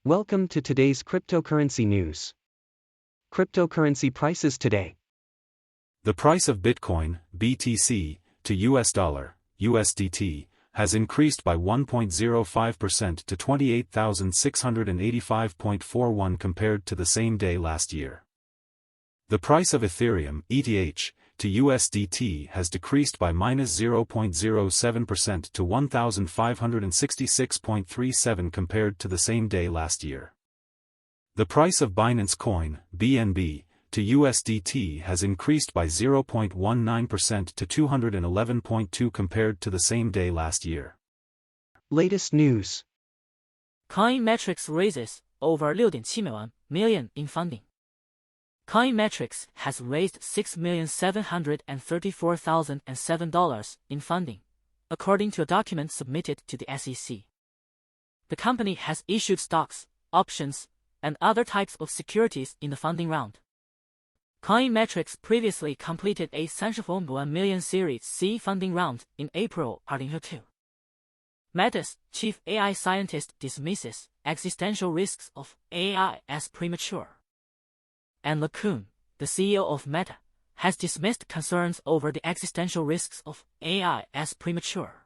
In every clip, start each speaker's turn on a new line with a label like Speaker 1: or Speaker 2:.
Speaker 1: Welcome to today's cryptocurrency news. Cryptocurrency prices today.
Speaker 2: The price of Bitcoin, BTC, to US dollar, USDT, has increased by 1.05% to 28,685.41 compared to the same day last year. The price of Ethereum, ETH, to USDT has decreased by -0.07% to 1,566.37 compared to the same day last year. The price of Binance Coin, BNB, to USDT has increased by 0.19% to 211.2 compared to the same day last year.
Speaker 1: Latest news.
Speaker 3: Matrix raises over 6.7 million in funding. Matrix has raised $6,734,007 in funding, according to a document submitted to the SEC. The company has issued stocks, options, and other types of securities in the funding round. Matrix previously completed a $1 million Series C funding round in April 2022. Meta's chief AI scientist dismisses existential risks of AI as premature. And LeCun, the CEO of Meta, has dismissed concerns over the existential risks of AI as premature.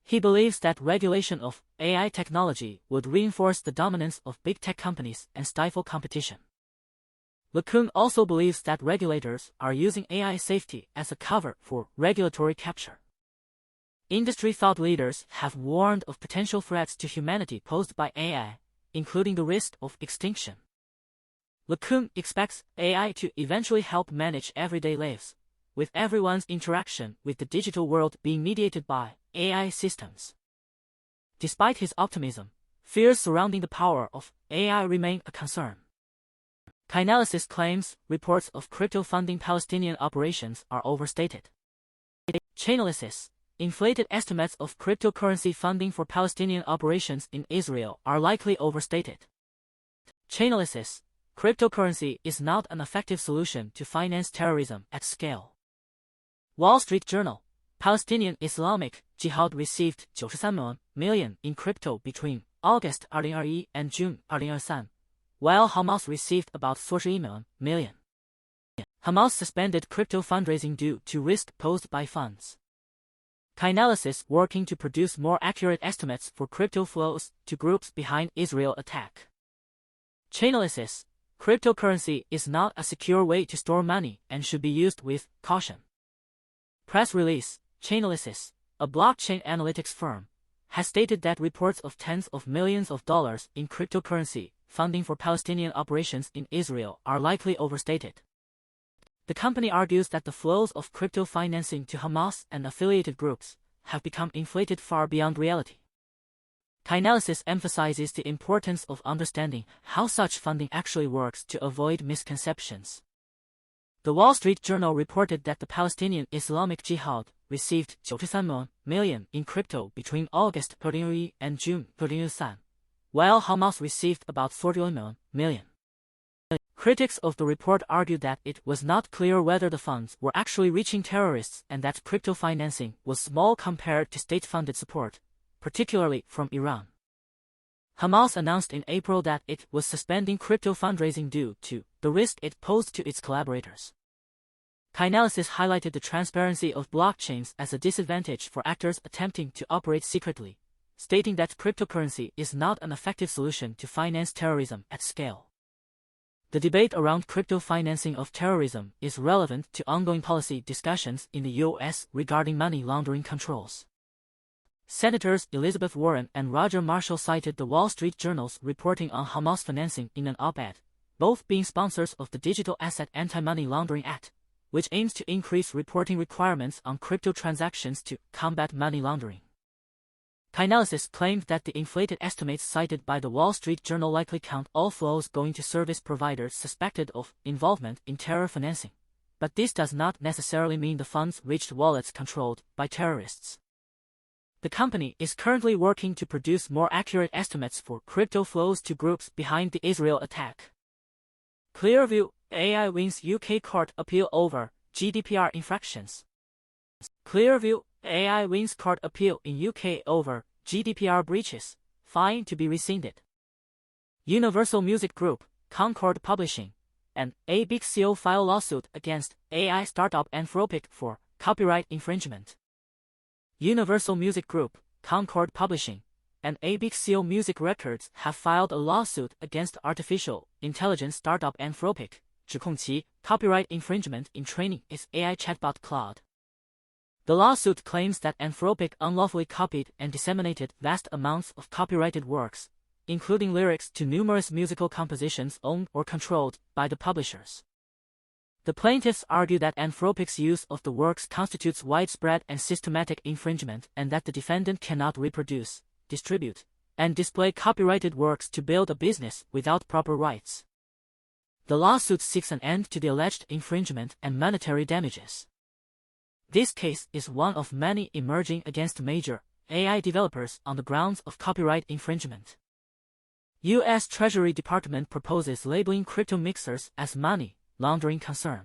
Speaker 3: He believes that regulation of AI technology would reinforce the dominance of big tech companies and stifle competition. LeCun also believes that regulators are using AI safety as a cover for regulatory capture. Industry thought leaders have warned of potential threats to humanity posed by AI, including the risk of extinction. LeCun expects AI to eventually help manage everyday lives, with everyone's interaction with the digital world being mediated by AI systems. Despite his optimism, fears surrounding the power of AI remain a concern. Chainalysis claims reports of crypto funding Palestinian operations are overstated. Chainalysis, inflated estimates of cryptocurrency funding for Palestinian operations in Israel are likely overstated. Chainalysis, cryptocurrency is not an effective solution to finance terrorism at scale. Wall Street Journal, Palestinian Islamic Jihad received 93 million in crypto between August 2021 and June 2023, while Hamas received about 41 million. Hamas suspended crypto fundraising due to risk posed by funds. Chainalysis working to produce more accurate estimates for crypto flows to groups behind Israel attack. Chainalysis, cryptocurrency is not a secure way to store money and should be used with caution. Press release, Chainalysis, a blockchain analytics firm, has stated that reports of tens of millions of dollars in cryptocurrency funding for Palestinian operations in Israel are likely overstated. The company argues that the flows of crypto financing to Hamas and affiliated groups have become inflated far beyond reality. Chainalysis emphasizes the importance of understanding how such funding actually works to avoid misconceptions. The Wall Street Journal reported that the Palestinian Islamic Jihad received 93 million in crypto between August 2021 and June 2023, while Hamas received about 41 million. Critics of the report argued that it was not clear whether the funds were actually reaching terrorists and that crypto financing was small compared to state-funded support, particularly from Iran. Hamas announced in April that it was suspending crypto fundraising due to the risk it posed to its collaborators. Chainalysis highlighted the transparency of blockchains as a disadvantage for actors attempting to operate secretly, stating that cryptocurrency is not an effective solution to finance terrorism at scale. The debate around crypto financing of terrorism is relevant to ongoing policy discussions in the U.S. regarding money laundering controls. Senators Elizabeth Warren and Roger Marshall cited the Wall Street Journal's reporting on Hamas financing in an op-ed, both being sponsors of the Digital Asset Anti-Money Laundering Act, which aims to increase reporting requirements on crypto transactions to combat money laundering. Chainalysis claimed that the inflated estimates cited by the Wall Street Journal likely count all flows going to service providers suspected of involvement in terror financing, but this does not necessarily mean the funds reached wallets controlled by terrorists. The company is currently working to produce more accurate estimates for crypto flows to groups behind the Israel attack. Clearview, AI wins UK court appeal over GDPR infractions. Clearview, AI wins court appeal in UK over GDPR breaches, fine to be rescinded. Universal Music Group, Concord Publishing, and ABKCO file lawsuit against AI startup Anthropic for copyright infringement. Universal Music Group, Concord Publishing, and ABKCO Music Records have filed a lawsuit against artificial intelligence startup Anthropic, 指控其 copyright infringement in training its AI chatbot Claude. The lawsuit claims that Anthropic unlawfully copied and disseminated vast amounts of copyrighted works, including lyrics to numerous musical compositions owned or controlled by the publishers. The plaintiffs argue that Anthropic's use of the works constitutes widespread and systematic infringement and that the defendant cannot reproduce, distribute, and display copyrighted works to build a business without proper rights. The lawsuit seeks an end to the alleged infringement and monetary damages. This case is one of many emerging against major AI developers on the grounds of copyright infringement. U.S. Treasury Department proposes labeling crypto mixers as money laundering concern.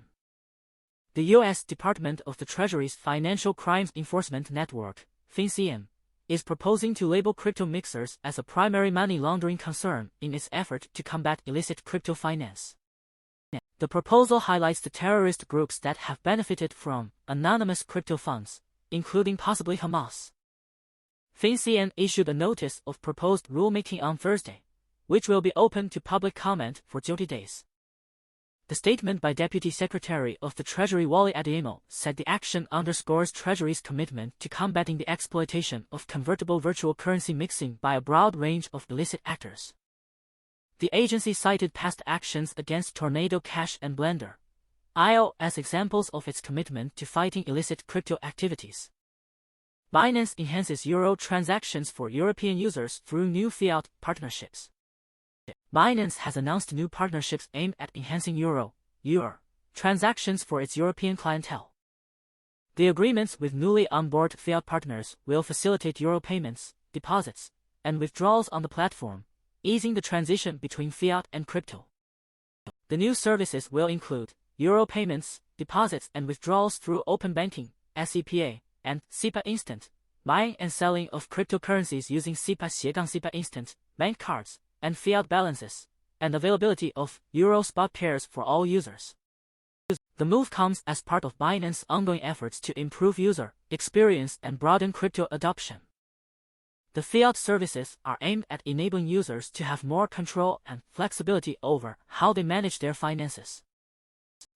Speaker 3: The U.S. Department of the Treasury's Financial Crimes Enforcement Network, FinCEN, is proposing to label crypto mixers as a primary money laundering concern in its effort to combat illicit crypto finance. The proposal highlights the terrorist groups that have benefited from anonymous crypto funds, including possibly Hamas. FinCEN issued a notice of proposed rulemaking on Thursday, which will be open to public comment for 30 days. The statement by Deputy Secretary of the Treasury Wally Adeyemo said the action underscores Treasury's commitment to combating the exploitation of convertible virtual currency mixing by a broad range of illicit actors. The agency cited past actions against Tornado Cash and Blender.io as examples of its commitment to fighting illicit crypto activities. Binance enhances Euro transactions for European users through new Fiat partnerships. Binance has announced new partnerships aimed at enhancing Euro transactions for its European clientele. The agreements with newly onboard Fiat partners will facilitate Euro payments, deposits, and withdrawals on the platform, easing the transition between Fiat and crypto. The new services will include Euro payments, deposits and withdrawals through open banking, SEPA, and SEPA Instant, buying and selling of cryptocurrencies using SEPA Instant, bank cards, and Fiat balances, and availability of Euro spot pairs for all users. The move comes as part of Binance's ongoing efforts to improve user experience and broaden crypto adoption. The Fiat services are aimed at enabling users to have more control and flexibility over how they manage their finances.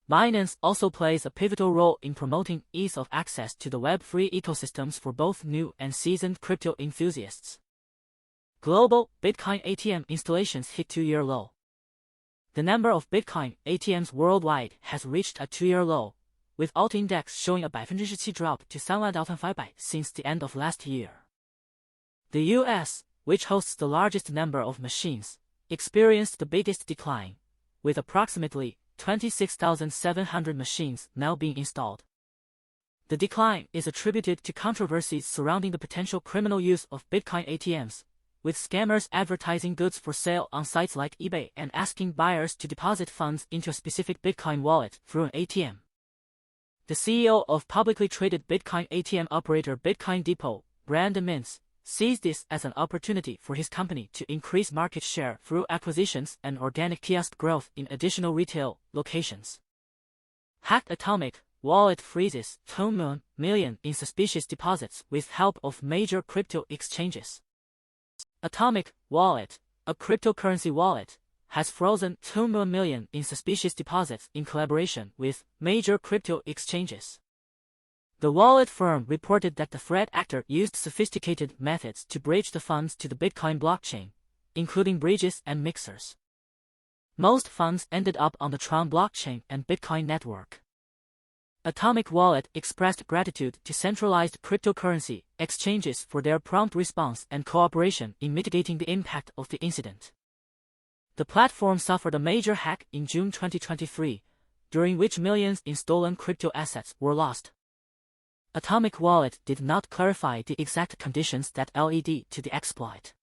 Speaker 3: Binance also plays a pivotal role in promoting ease of access to the Web3 ecosystems for both new and seasoned crypto enthusiasts. Global Bitcoin ATM installations hit 2-year low. The number of Bitcoin ATMs worldwide has reached a 2-year low, with Alt Index showing a 17% drop to 31,500 since the end of last year. The US, which hosts the largest number of machines, experienced the biggest decline, with approximately 26,700 machines now being installed. The decline is attributed to controversies surrounding the potential criminal use of Bitcoin ATMs, with scammers advertising goods for sale on sites like eBay and asking buyers to deposit funds into a specific Bitcoin wallet through an ATM. The CEO of publicly traded Bitcoin ATM operator Bitcoin Depot, Brandon Mintz, sees this as an opportunity for his company to increase market share through acquisitions and organic kiosk growth in additional retail locations. Hacked Atomic Wallet freezes $2 million in suspicious deposits with help of major crypto exchanges. Atomic Wallet, a cryptocurrency wallet, has frozen $2 million in suspicious deposits in collaboration with major crypto exchanges. The wallet firm reported that the threat actor used sophisticated methods to bridge the funds to the Bitcoin blockchain, including bridges and mixers. Most funds ended up on the Tron blockchain and Bitcoin network. Atomic Wallet expressed gratitude to centralized cryptocurrency exchanges for their prompt response and cooperation in mitigating the impact of the incident. The platform suffered a major hack in June 2023, during which millions in stolen crypto assets were lost. Atomic Wallet did not clarify the exact conditions that led to the exploit.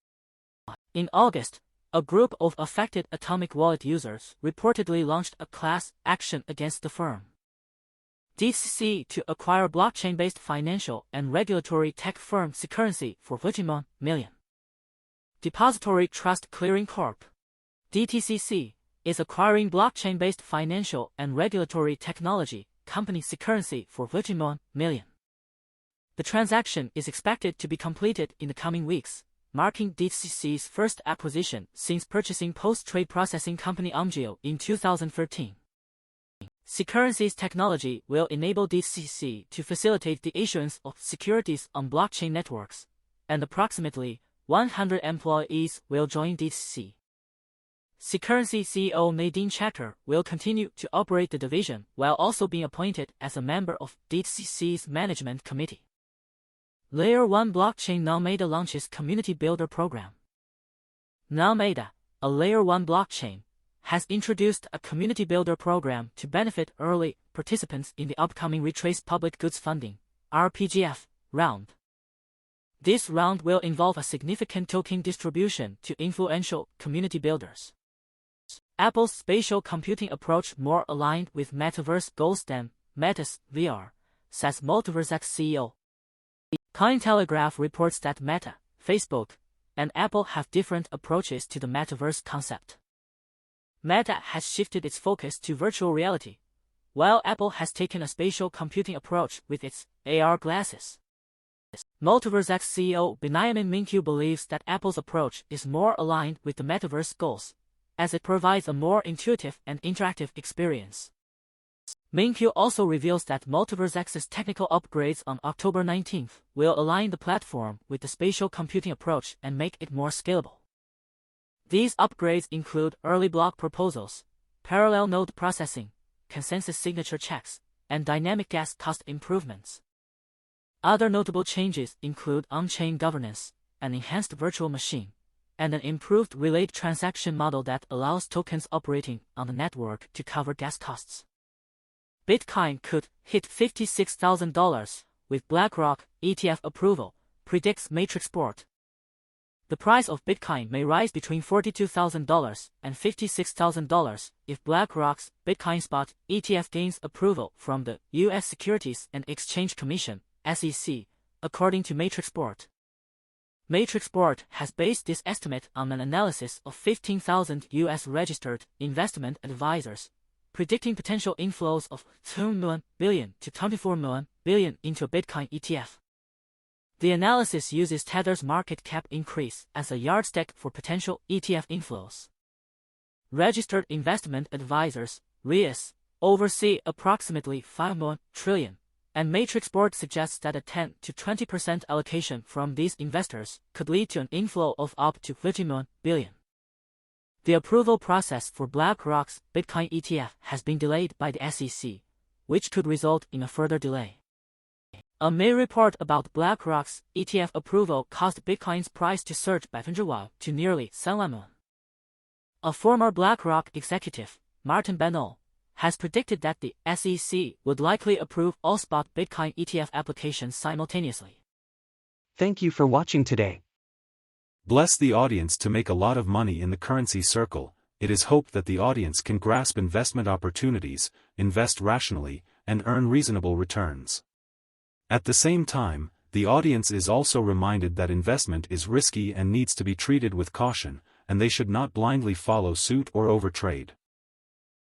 Speaker 3: In August, a group of affected Atomic Wallet users reportedly launched a class action against the firm. DTCC to acquire blockchain-based financial and regulatory tech firm Securrency for $30 million. Depository Trust Clearing Corp. DTCC is acquiring blockchain-based financial and regulatory technology company Securrency for $51 million. The transaction is expected to be completed in the coming weeks, marking DTCC's first acquisition since purchasing post-trade processing company Umgeo in 2013. Securrency's technology will enable DTCC to facilitate the issuance of securities on blockchain networks, and approximately 100 employees will join DTCC. Securrency CEO Nadine Chatter will continue to operate the division while also being appointed as a member of DTCC's management committee. Layer 1 blockchain Namada launches Community Builder program. Namada, a Layer 1 blockchain, has introduced a Community Builder program to benefit early participants in the upcoming Retrace Public Goods Funding (RPGF) round. This round will involve a significant token distribution to influential community builders. Apple's spatial computing approach more aligned with Metaverse goals than Meta's VR, says MultiversX CEO. Cointelegraph reports that Meta, Facebook, and Apple have different approaches to the Metaverse concept. Meta has shifted its focus to virtual reality, while Apple has taken a spatial computing approach with its AR glasses. MultiversX CEO Benjamin Minkyu believes that Apple's approach is more aligned with the Metaverse goals, as it provides a more intuitive and interactive experience. Minkyu also reveals that MultiversX's technical upgrades on October 19 will align the platform with the spatial computing approach and make it more scalable. These upgrades include early block proposals, parallel node processing, consensus signature checks, and dynamic gas cost improvements. Other notable changes include on-chain governance, an enhanced virtual machine, and an improved relayed transaction model that allows tokens operating on the network to cover gas costs. Bitcoin could hit $56,000 with BlackRock ETF approval, predicts Matrixport. The price of Bitcoin may rise between $42,000 and $56,000 if BlackRock's Bitcoin Spot ETF gains approval from the U.S. Securities and Exchange Commission (SEC), according to Matrixport. Matrixport has based this estimate on an analysis of 15,000 U.S. registered investment advisors, predicting potential inflows of $2 billion to $24 billion into a Bitcoin ETF. The analysis uses Tether's market cap increase as a yardstick for potential ETF inflows. Registered investment advisors, RIAs, oversee approximately $5 trillion, and Matrixport suggests that a 10 to 20% allocation from these investors could lead to an inflow of up to $50 billion. The approval process for BlackRock's Bitcoin ETF has been delayed by the SEC, which could result in a further delay. A May report about BlackRock's ETF approval caused Bitcoin's price to surge by 100% to nearly $7 million. A former BlackRock executive, Martin Benall, has predicted that the SEC would likely approve all spot Bitcoin ETF applications simultaneously.
Speaker 1: Thank you for watching today.
Speaker 2: Bless the audience to make a lot of money in the currency circle. It is hoped that the audience can grasp investment opportunities, invest rationally, and earn reasonable returns. At the same time, the audience is also reminded that investment is risky and needs to be treated with caution, and they should not blindly follow suit or overtrade.